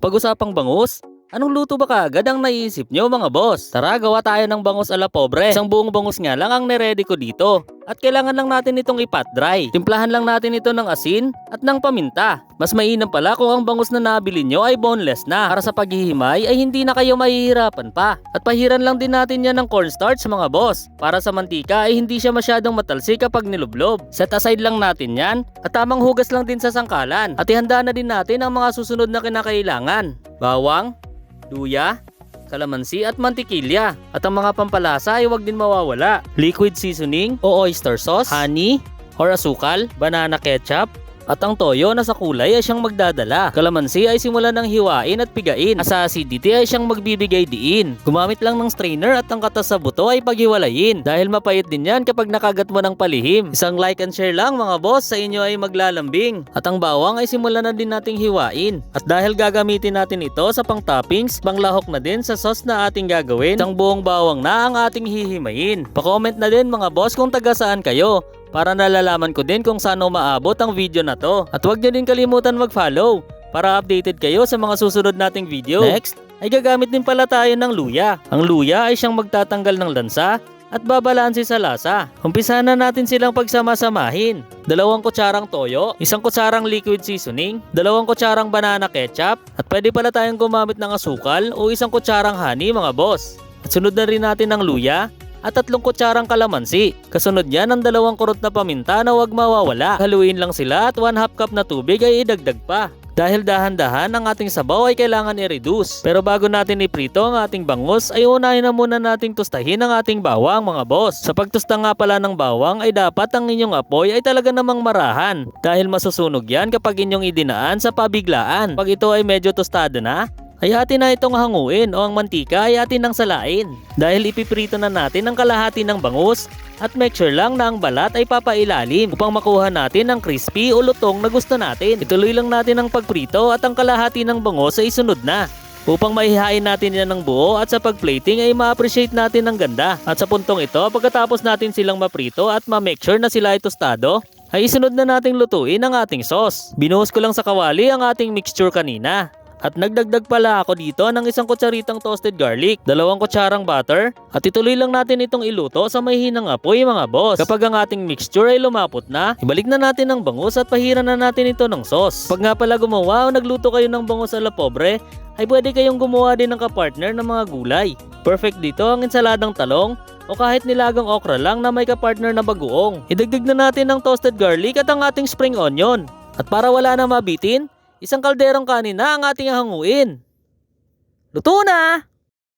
Pag-usapang bangus, anong luto ba kaagad ang naiisip nyo mga boss? Tara, gawa tayo ng bangus ala pobre. Isang buong bangus nga lang ang niredy ko dito. At kailangan lang natin itong i-pat dry. Timplahan lang natin ito ng asin at ng paminta. Mas mainam pala kung ang bangus na nabili nyo ay boneless na. Para sa paghihimay ay hindi na kayo mahihirapan pa. At pahiran lang din natin yan ng cornstarch mga boss. Para sa mantika ay hindi siya masyadong matalsik kapag nilublob. Set aside lang natin yan at tamang hugas lang din sa sangkalan. At ihanda na din natin ang mga susunod na kinakailangan. Bawang, luya, kalamansi at mantikilya. At ang mga pampalasa ay huwag din mawawala. Liquid seasoning o oyster sauce, honey or asukal, banana ketchup, at ang toyo na sa kulay ay siyang magdadala. Kalamansi ay simulan ng hiwain at pigain. Sa acidity ay siyang magbibigay diin. Gumamit lang ng strainer at ang katas sa buto ay paghiwalayin. Dahil mapait din yan kapag nakagat mo ng palihim. Isang like and share lang mga boss, sa inyo ay maglalambing. At ang bawang ay simulan na din nating hiwain. At dahil gagamitin natin ito sa pang toppings, panglahok na din sa sauce na ating gagawin, isang buong bawang na ang ating hihimayin. Pa-comment na din mga boss kung taga saan kayo, para nalalaman ko din kung saan umaabot ang video na to. At huwag nyo din kalimutan mag-follow para updated kayo sa mga susunod nating video. Next, ay gagamit din pala tayo ng luya. Ang luya ay siyang magtatanggal ng lansa at babalanse sa lasa. Umpisahan na natin silang pagsama-samahin. 2 kutsarang toyo, 1 kutsarang liquid seasoning, 2 kutsarang banana ketchup, at pwede pala tayong gumamit ng asukal o 1 kutsarang honey mga boss. At sunod na rin natin ng luya at 3 kutsarang kalamansi. Kasunod yan ang 2 kurot na paminta na huwag mawawala. Haluin lang sila at 1/2 cup na tubig ay idagdag pa. Dahil dahan-dahan ang ating sabaw ay kailangan i-reduce. Pero bago natin iprito ang ating bangus ay unahin na muna nating tustahin ang ating bawang mga boss. Sa pagtusta nga pala ng bawang ay dapat ang inyong apoy ay talaga namang marahan. Dahil masusunog yan kapag inyong idinaan sa pabiglaan. Pag ito ay medyo tostado na, ay atin na itong hanguin o ang mantika ay atin nang salain. Dahil ipiprito na natin ang kalahati ng bangus at make sure lang na ang balat ay papailalim upang makuha natin ang crispy o lutong na gusto natin. Ituloy lang natin ang pagprito at ang kalahati ng bangus ay sunod na. Upang maihain natin yan ng buo at sa pagplating ay ma-appreciate natin ng ganda. At sa puntong ito, pagkatapos natin silang maprito at ma-make sure na sila ay tostado, ay isunod na nating lutuin ang ating sauce. Binuhos ko lang sa kawali ang ating mixture kanina. At nagdagdag pala ako dito ng 1 kutsaritang toasted garlic, 2 kutsarang butter, at ituloy lang natin itong iluto sa mahihinang apoy mga boss. Kapag ang ating mixture ay lumapot na, ibalik na natin ang bangus at pahiran na natin ito ng sauce. Pag nga pala gumawa o nagluto kayo ng bangus ala pobre, ay pwede kayong gumawa din ng kapartner ng mga gulay. Perfect dito ang ensaladang talong o kahit nilagang okra lang na may kapartner na bagoong. Idagdag na natin ang toasted garlic at ang ating spring onion. At para wala na mabitin, 1 kalderong kanin na ang ating hanguin. Luto na!